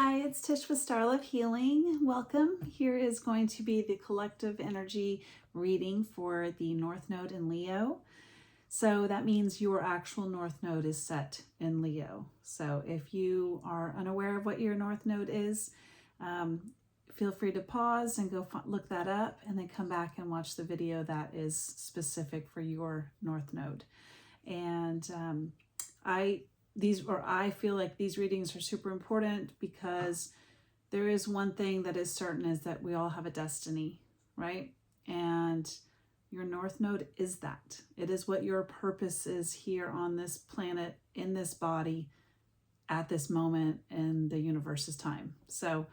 Hi, it's Tish with Star Love Healing. Welcome. Here is going to be the collective energy reading for the North Node in Leo. So that means your actual North Node is set in Leo. So if you are unaware of what your North Node is, feel free to pause and go look that up and then come back and watch the video that is specific for your North Node. And I feel like these readings are super important because there is one thing that is certain, is that we all have a destiny, right? And your North Node is that. It is what your purpose is here on this planet, in this body, at this moment in the universe's time. So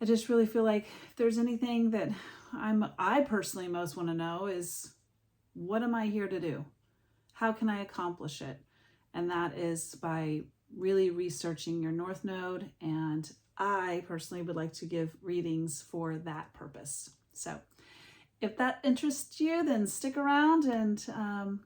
I just really feel like if there's anything that I personally most want to know is, what am I here to do? How can I accomplish it? And that is by really researching your North Node. And I personally would like to give readings for that purpose. So if that interests you, then stick around and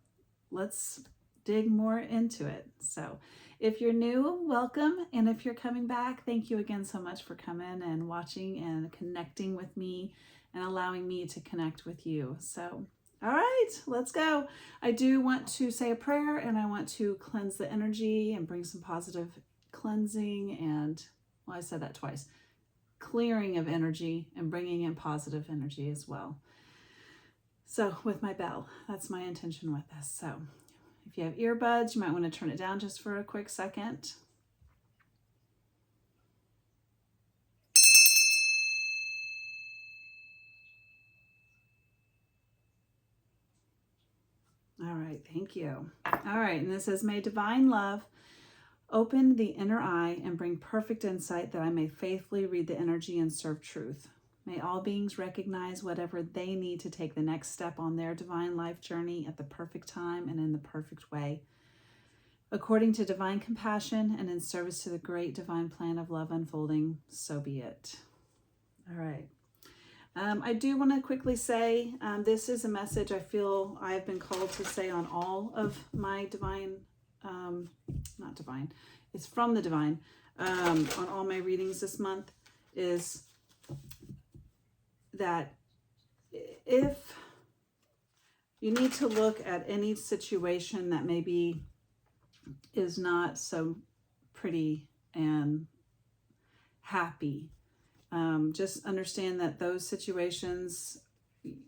let's dig more into it. So if you're new, welcome. And if you're coming back, thank you again so much for coming and watching and connecting with me and allowing me to connect with you. So all right, let's go. I do want to say a prayer, and I want to cleanse the energy and bring some positive cleansing and, well, I said that twice, clearing of energy and bringing in positive energy as well. So with my bell, that's my intention with this. So if you have earbuds, you might want to turn it down just for a quick second. All right, thank you. All right, and this says, may divine love open the inner eye and bring perfect insight that I may faithfully read the energy and serve truth. May all beings recognize whatever they need to take the next step on their divine life journey at the perfect time and in the perfect way. According to divine compassion and in service to the great divine plan of love unfolding, so be it. All right. I do want to quickly say, this is a message I feel I've been called to say on all of my divine, not divine, it's from the divine, on all my readings this month, is that if you need to look at any situation that maybe is not so pretty and happy, just understand that those situations,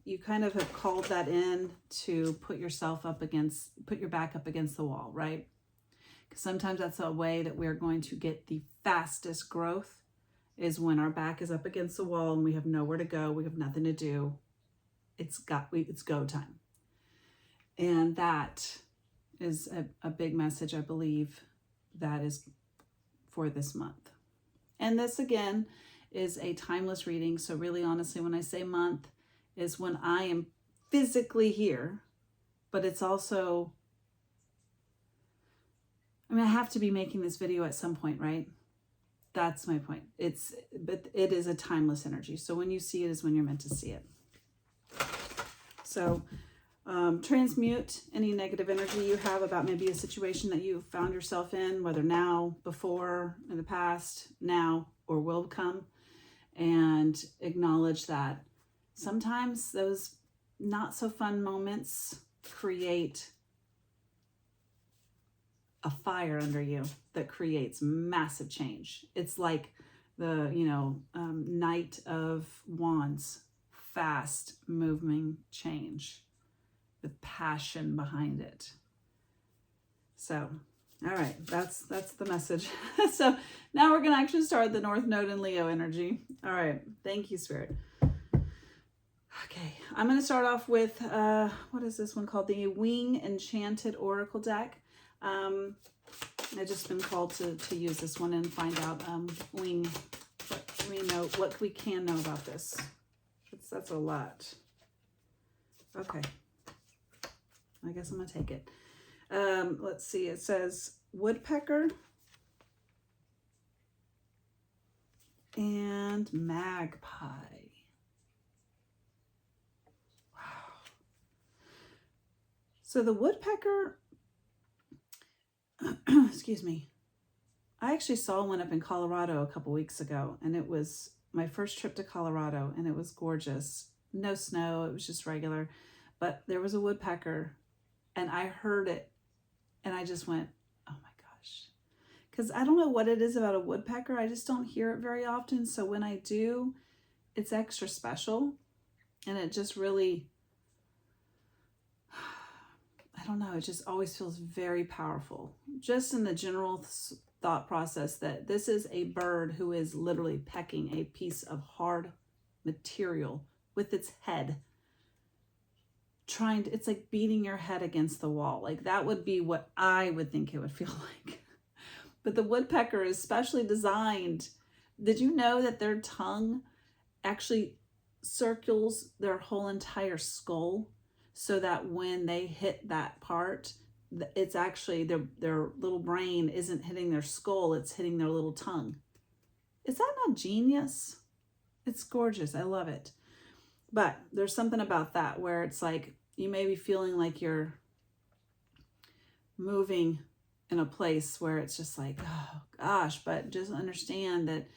you kind of have called that in to put your back up against the wall, right? Because sometimes that's a way that we're going to get the fastest growth, is when our back is up against the wall and we have nowhere to go, we have nothing to do. It's go time. And that is a big message, I believe, that is for this month. And this again is a timeless reading. So really, honestly, when I say month, is when I am physically here, but it's also, I mean, I have to be making this video at some point, right? That's my point. But it is a timeless energy. So when you see it is when you're meant to see it. So transmute any negative energy you have about maybe a situation that you found yourself in, whether now, before, in the past, now, or will come, and acknowledge that sometimes those not so fun moments create a fire under you that creates massive change. It's like the, Knight of Wands, fast moving change with passion behind it. So, all right, that's the message. So now we're going to actually start the North Node in Leo energy. All right, thank you, Spirit. Okay, I'm going to start off with, what is this one called? The Wing Enchanted Oracle deck. I've just been called to use this one and find out what we can know about this. That's a lot. Okay, I guess I'm going to take it. Let's see, it says woodpecker and magpie. Wow. So the woodpecker, excuse me, I actually saw one up in Colorado a couple weeks ago, and it was my first trip to Colorado, and it was gorgeous. No snow, it was just regular, but there was a woodpecker, and I heard it, and I just went, oh my gosh. Because I don't know what it is about a woodpecker. I just don't hear it very often. So when I do, it's extra special, and it just really, I don't know, it just always feels very powerful. Just in the general thought process that this is a bird who is literally pecking a piece of hard material with its head, trying to, it's like beating your head against the wall. Like that would be what I would think it would feel like. But the woodpecker is specially designed. Did you know that their tongue actually circles their whole entire skull, so that when they hit that part, it's actually their little brain isn't hitting their skull, it's hitting their little tongue. Is that not genius? It's gorgeous. I love it. But there's something about that where it's like you may be feeling like you're moving in a place where it's just like, oh gosh, but just understand that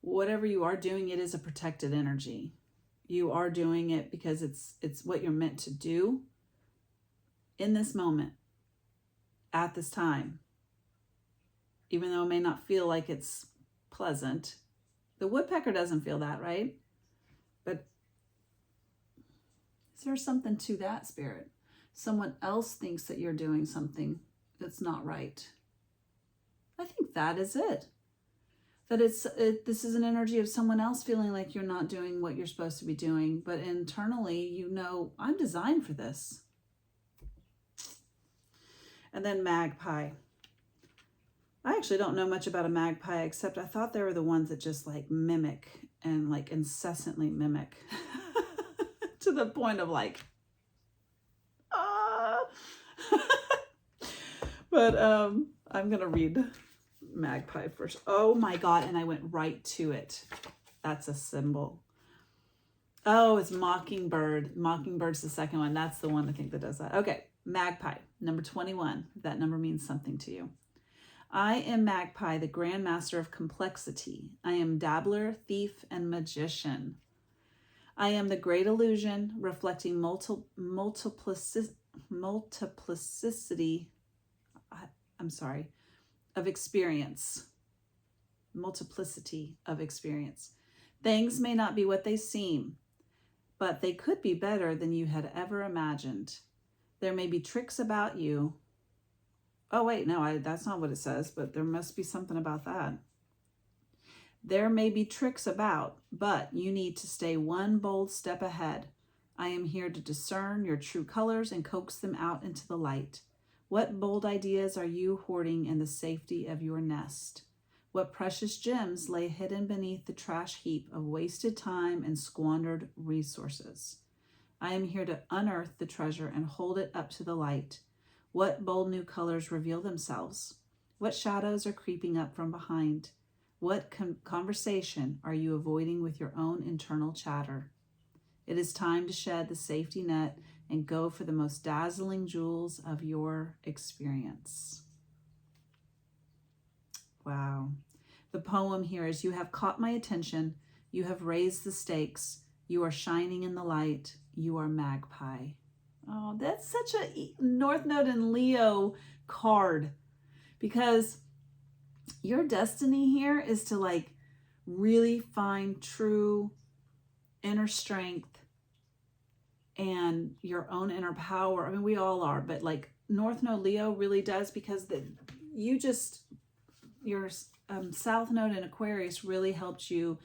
whatever you are doing, it is a protected energy. You are doing it because it's what you're meant to do in this moment, at this time. Even though it may not feel like it's pleasant. The woodpecker doesn't feel that, right? But is there something to that, Spirit? Someone else thinks that you're doing something that's not right. I think that is it. That this is an energy of someone else feeling like you're not doing what you're supposed to be doing, but internally, you know, I'm designed for this. And then magpie. I actually don't know much about a magpie, except I thought they were the ones that just like mimic and like incessantly mimic to the point of like, ah. But I'm going to read magpie first. Oh my God. And I went right to it. That's a symbol. Oh, it's mockingbird. Mockingbird's the second one. That's the one I think that does that. Okay. Magpie, number 21. That number means something to you. I am Magpie, the Grand Master of Complexity. I am dabbler, thief, and magician. I am the great illusion, reflecting multiplicity of experience. Multiplicity of experience. Things may not be what they seem, but they could be better than you had ever imagined. There may be tricks about you. Oh, wait, no, that's not what it says, but there must be something about that. There may be tricks about, but you need to stay one bold step ahead. I am here to discern your true colors and coax them out into the light. What bold ideas are you hoarding in the safety of your nest? What precious gems lay hidden beneath the trash heap of wasted time and squandered resources? I am here to unearth the treasure and hold it up to the light. What bold new colors reveal themselves? What shadows are creeping up from behind? What conversation are you avoiding with your own internal chatter? It is time to shed the safety net and go for the most dazzling jewels of your experience. Wow. The poem here is, you have caught my attention. You have raised the stakes. You are shining in the light. You are magpie. Oh, that's such a North Node in Leo card, because your destiny here is to like really find true inner strength and your own inner power. I mean, we all are, but like North Node Leo really does, because your South Node in Aquarius really helped you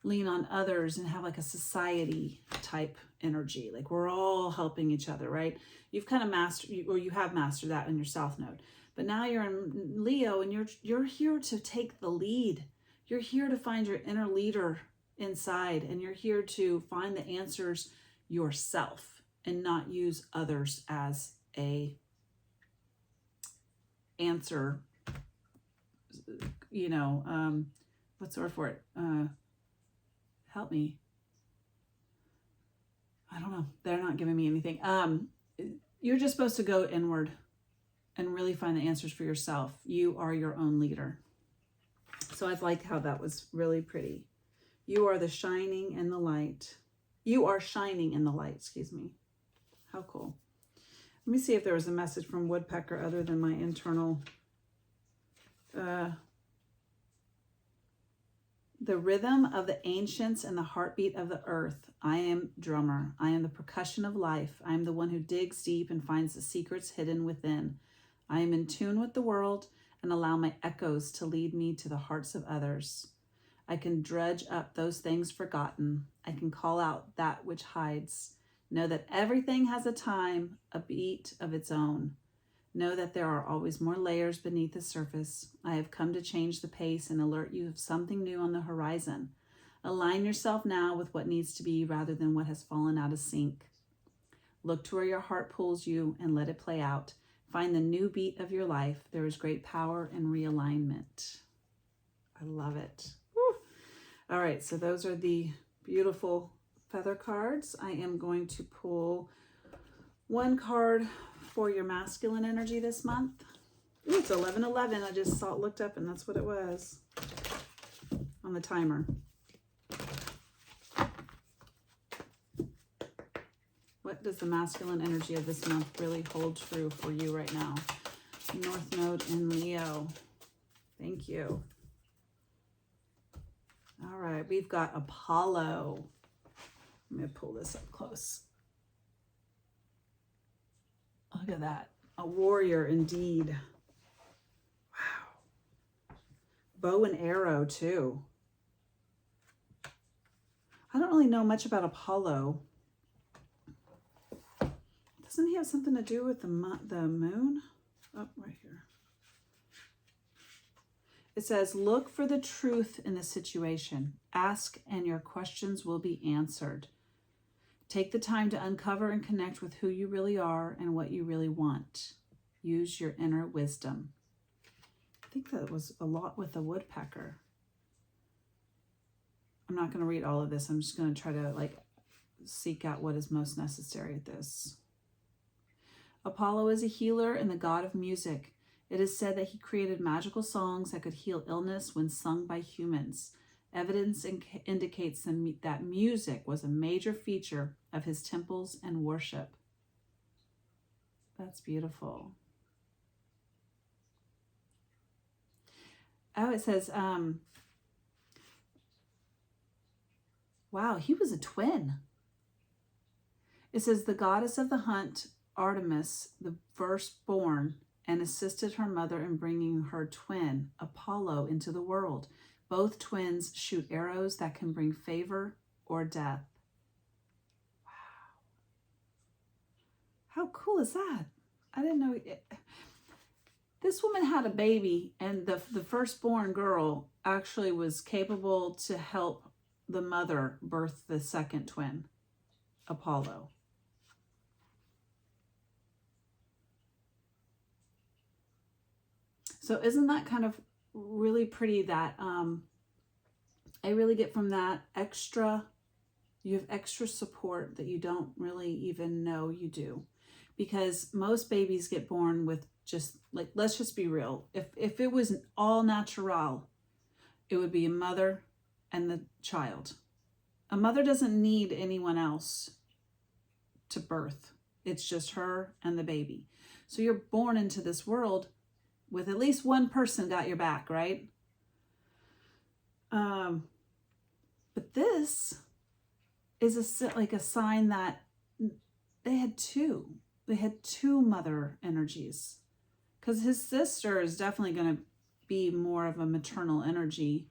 lean on others and have like a society type energy. Like we're all helping each other, right? You've kind of mastered, or you have mastered that in your South Node. But now you're in Leo and you're here to take the lead. You're here to find your inner leader inside, and you're here to find the answers yourself and not use others as a answer. You know, what's the word for it? Help me. I don't know. They're not giving me anything. You're just supposed to go inward and really find the answers for yourself. You are your own leader. So I like how that was really pretty. You are the shining in the light. You are shining in the light, excuse me. How cool. Let me see if there was a message from Woodpecker other than my internal. The rhythm of the ancients and the heartbeat of the earth. I am drummer. I am the percussion of life. I am the one who digs deep and finds the secrets hidden within. I am in tune with the world and allow my echoes to lead me to the hearts of others. I can dredge up those things forgotten. I can call out that which hides. Know that everything has a time, a beat of its own. Know that there are always more layers beneath the surface. I have come to change the pace and alert you of something new on the horizon. Align yourself now with what needs to be rather than what has fallen out of sync. Look to where your heart pulls you and let it play out. Find the new beat of your life. There is great power in realignment. I love it. Woo. All right, so those are the beautiful feather cards. I am going to pull one card for your masculine energy this month. Ooh, it's 11:11. I just looked up and that's what it was on the timer. What does the masculine energy of this month really hold true for you right now? North Node in Leo. Thank you. All right, we've got Apollo. I'm going to pull this up close. Look at that. A warrior indeed. Wow. Bow and arrow too. I don't really know much about Apollo. Doesn't he have something to do with the moon? Oh, right here. It says, look for the truth in the situation. Ask and your questions will be answered. Take the time to uncover and connect with who you really are and what you really want. Use your inner wisdom. I think that was a lot with the woodpecker. I'm not going to read all of this. I'm just going to try to seek out what is most necessary at this. Apollo is a healer and the god of music. It is said that he created magical songs that could heal illness when sung by humans. Evidence indicates that music was a major feature of his temples and worship. That's beautiful. Oh, it says, wow, he was a twin. It says the goddess of the hunt, Artemis, the firstborn, and assisted her mother in bringing her twin, Apollo, into the world. Both twins shoot arrows that can bring favor or death. Wow. How cool is that? I didn't know. This woman had a baby, and the firstborn girl actually was capable to help the mother birth the second twin, Apollo. So isn't that kind of really pretty that I really get from that you have extra support that you don't really even know you do, because most babies get born with just let's just be real. If it was all natural, it would be a mother and the child. A mother doesn't need anyone else to birth. It's just her and the baby. So you're born into this world with at least one person got your back, right? But this is a sign that they had two mother energies, because his sister is definitely going to be more of a maternal energy.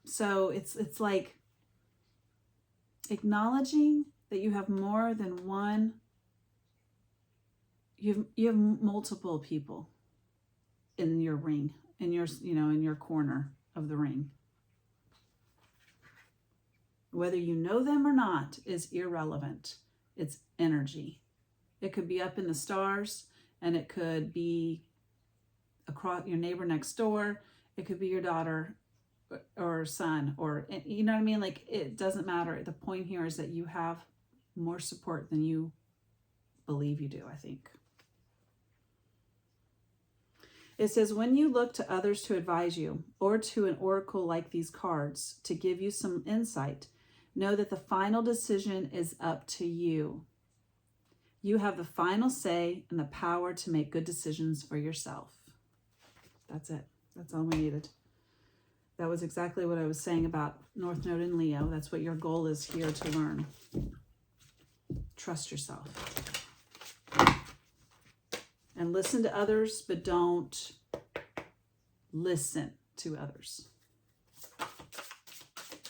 So it's like acknowledging that you have more than one. You have multiple people in your ring, in your corner of the ring. Whether you know them or not is irrelevant. It's energy. It could be up in the stars, and it could be across your neighbor next door. It could be your daughter or son, or, you know what I mean? It doesn't matter. The point here is that you have more support than you believe you do, I think. It says, when you look to others to advise you, or to an oracle like these cards to give you some insight, know that the final decision is up to you. You have the final say and the power to make good decisions for yourself. That's it. That's all we needed. That was exactly what I was saying about North Node in Leo. That's what your goal is here to learn. Trust yourself. And listen to others, but don't listen to others.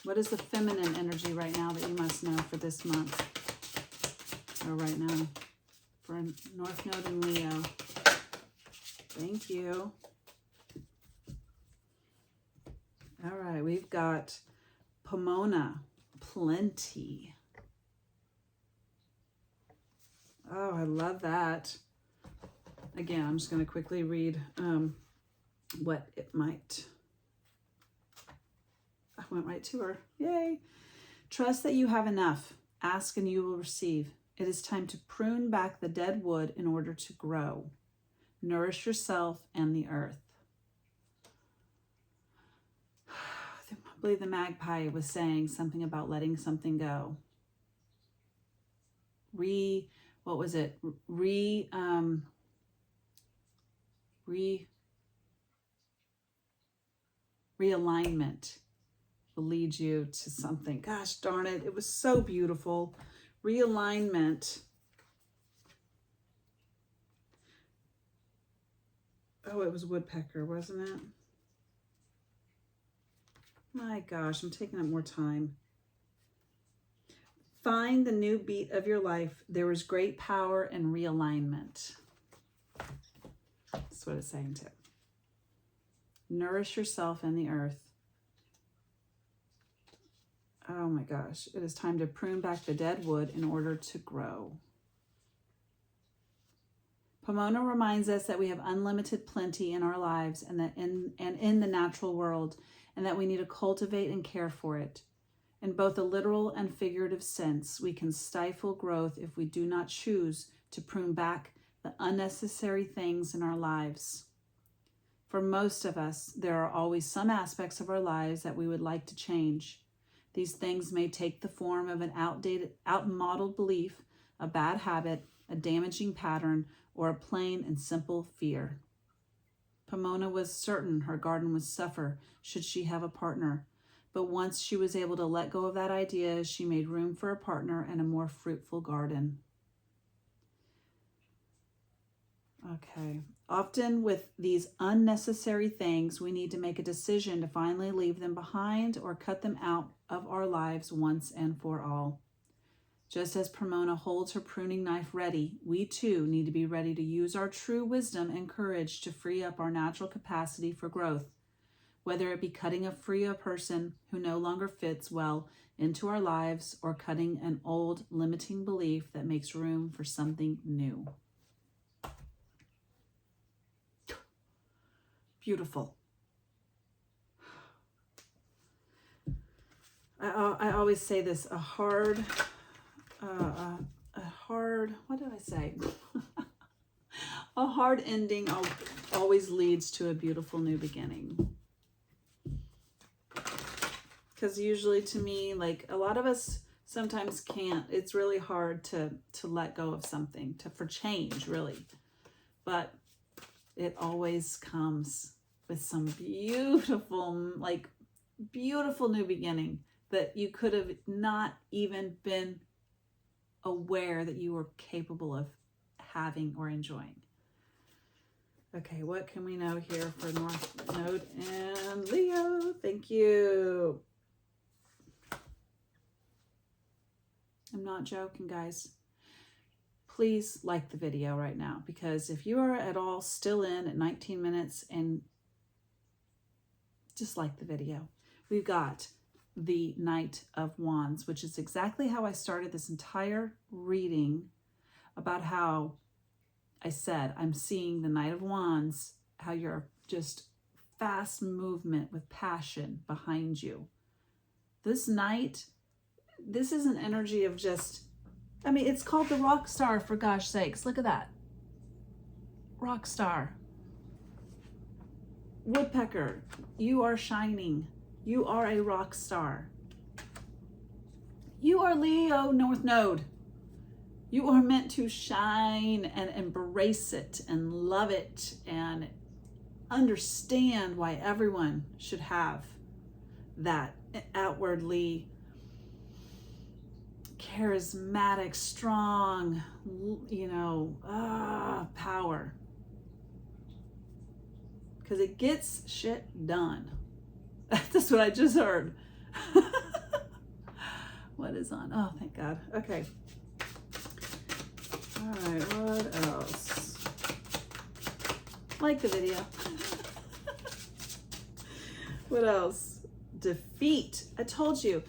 What is the feminine energy right now that you must know for this month? Or right now? For North Node in Leo. Thank you. All right, we've got Pomona, plenty. Oh, I love that. Again, I'm just going to quickly read what it might. I went right to her. Yay. Trust that you have enough. Ask and you will receive. It is time to prune back the dead wood in order to grow. Nourish yourself and the earth. I believe the magpie was saying something about letting something go. What was it? Realignment will lead you to something. Gosh darn it. It was so beautiful. Realignment. Oh, it was woodpecker, wasn't it? My gosh, I'm taking up more time. Find the new beat of your life. There is great power in realignment. That's what it's saying too. Nourish yourself and the earth. Oh my gosh. It is time to prune back the dead wood in order to grow. Pomona reminds us that we have unlimited plenty in our lives and that in the natural world, and that we need to cultivate and care for it. In both a literal and figurative sense, we can stifle growth if we do not choose to prune back the unnecessary things in our lives. For most of us, there are always some aspects of our lives that we would like to change. These things may take the form of an outmoded belief, a bad habit, a damaging pattern, or a plain and simple fear. Pomona was certain her garden would suffer should she have a partner, but once she was able to let go of that idea, she made room for a partner and a more fruitful garden. Okay. Often with these unnecessary things, we need to make a decision to finally leave them behind or cut them out of our lives once and for all. Just as Pomona holds her pruning knife ready, we too need to be ready to use our true wisdom and courage to free up our natural capacity for growth, whether it be cutting free a person who no longer fits well into our lives or cutting an old limiting belief that makes room for something new. Beautiful. I always say this, a hard, what did I say? A hard ending always leads to a beautiful new beginning. Because usually to me, like a lot of us sometimes can't, it's really hard to let go of something, for change really. But it always comes with some beautiful, beautiful new beginning that you could have not even been aware that you were capable of having or enjoying. Okay, what can we know here for North Node and Leo? Thank you. I'm not joking, guys. Please like the video right now, because if you are at all still in at 19 minutes, and just like the video. We've got the Knight of Wands, which is exactly how I started this entire reading, about how I said, I'm seeing the Knight of Wands, how you're just fast movement with passion behind you. This Knight, this is an energy of just, I mean, it's called the rock star, for gosh sakes. Look at that. Rock star. Woodpecker, you are shining. You are a rock star. You are Leo North Node. You are meant to shine and embrace it and love it and understand why everyone should have that outwardly charismatic, strong, power. Because it gets shit done. That's what I just heard. What is on? Oh, thank God. Okay. All right, what else? Like the video. What else? Defeat. I told you.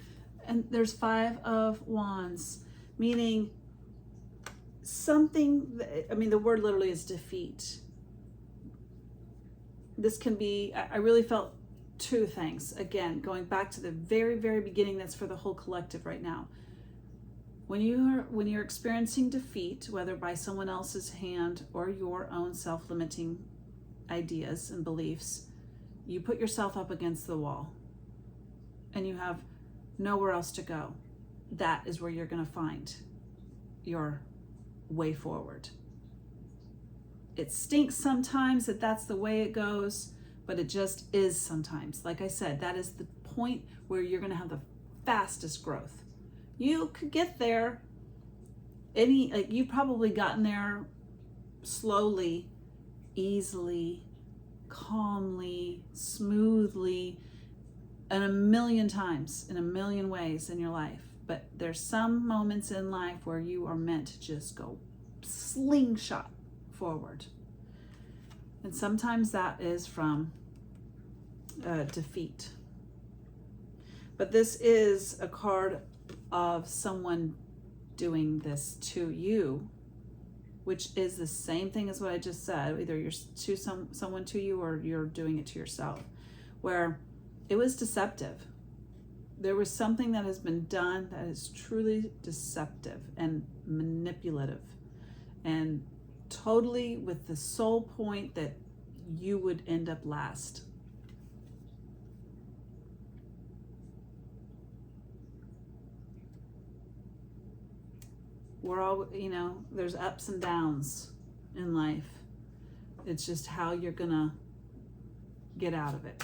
And there's 5 of Wands, meaning something, the word literally is defeat. This can be, I really felt 2 things. Again, going back to the very, very beginning, that's for the whole collective right now. When you're experiencing defeat, whether by someone else's hand or your own self-limiting ideas and beliefs, you put yourself up against the wall and you have nowhere else to go. That is where you're going to find your way forward. It stinks sometimes that that's the way it goes, but it just is sometimes. Like I said, that is the point where you're going to have the fastest growth. You could get there you've probably gotten there slowly, easily, calmly, smoothly, and a million times, in a million ways in your life. But there's some moments in life where you are meant to just go slingshot forward. And sometimes that is from defeat. But this is a card of someone doing this to you, which is the same thing as what I just said. Either you're to someone to you or you're doing it to yourself, where it was deceptive. There was something that has been done that is truly deceptive and manipulative, and totally with the sole point that you would end up last. We're all, there's ups and downs in life. It's just how you're gonna get out of it.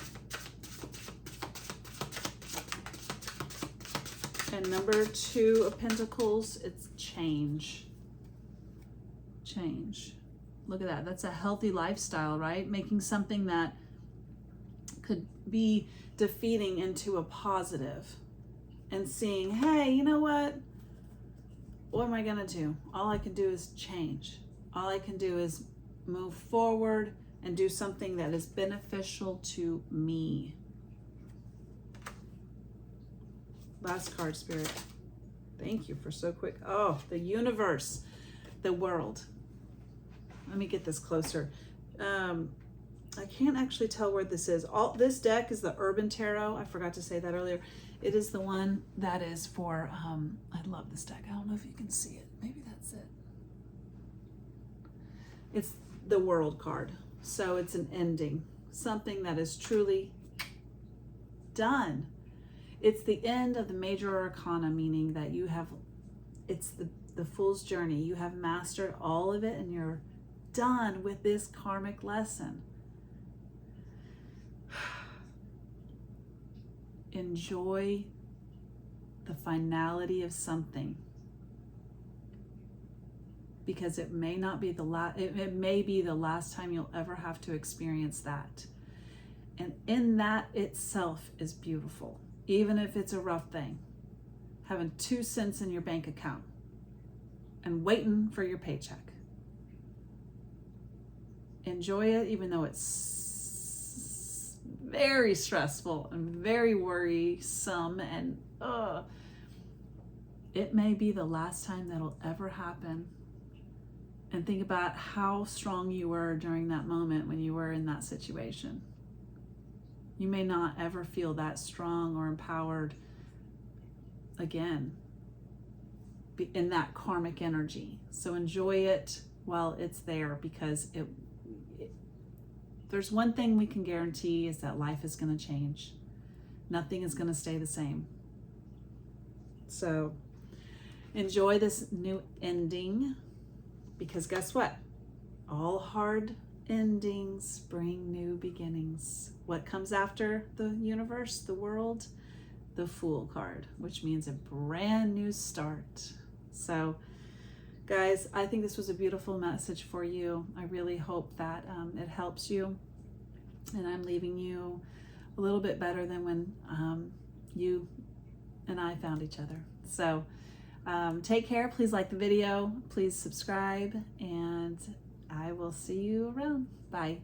And number 2 of Pentacles, it's change. Change. Look at that. That's a healthy lifestyle, right? Making something that could be defeating into a positive and seeing, hey, you know what? What am I going to do? All I can do is change. All I can do is move forward and do something that is beneficial to me. Last card, Spirit. Thank you for so quick. Oh, the universe, the world. Let me get this closer. I can't actually tell where this is. This deck is the Urban Tarot. I forgot to say that earlier. It is the one that is for, I love this deck. I don't know if you can see it. Maybe that's it. It's the World card. So it's an ending. Something that is truly done. It's the end of the major arcana, meaning that you have, it's the Fool's journey. You have mastered all of it and you're done with this karmic lesson. Enjoy the finality of something, because it may not be it may be the last time you'll ever have to experience that. And in that itself is beautiful, even if it's a rough thing. Having 2 cents in your bank account and waiting for your paycheck. Enjoy it, even though it's very stressful and very worrisome, and it may be the last time that'll ever happen. And think about how strong you were during that moment when you were in that situation. You may not ever feel that strong or empowered again in that karmic energy. So enjoy it while it's there, because there's one thing we can guarantee is that life is going to change. Nothing is going to stay the same. So enjoy this new ending, because guess what? All hard endings bring new beginnings. What comes after the universe, the world? The Fool card, which means a brand new start. So guys, I think this was a beautiful message for you. I really hope that it helps you, and I'm leaving you a little bit better than when you and I found each other. So take care. Please like the video. Please subscribe, and I will see you around. Bye.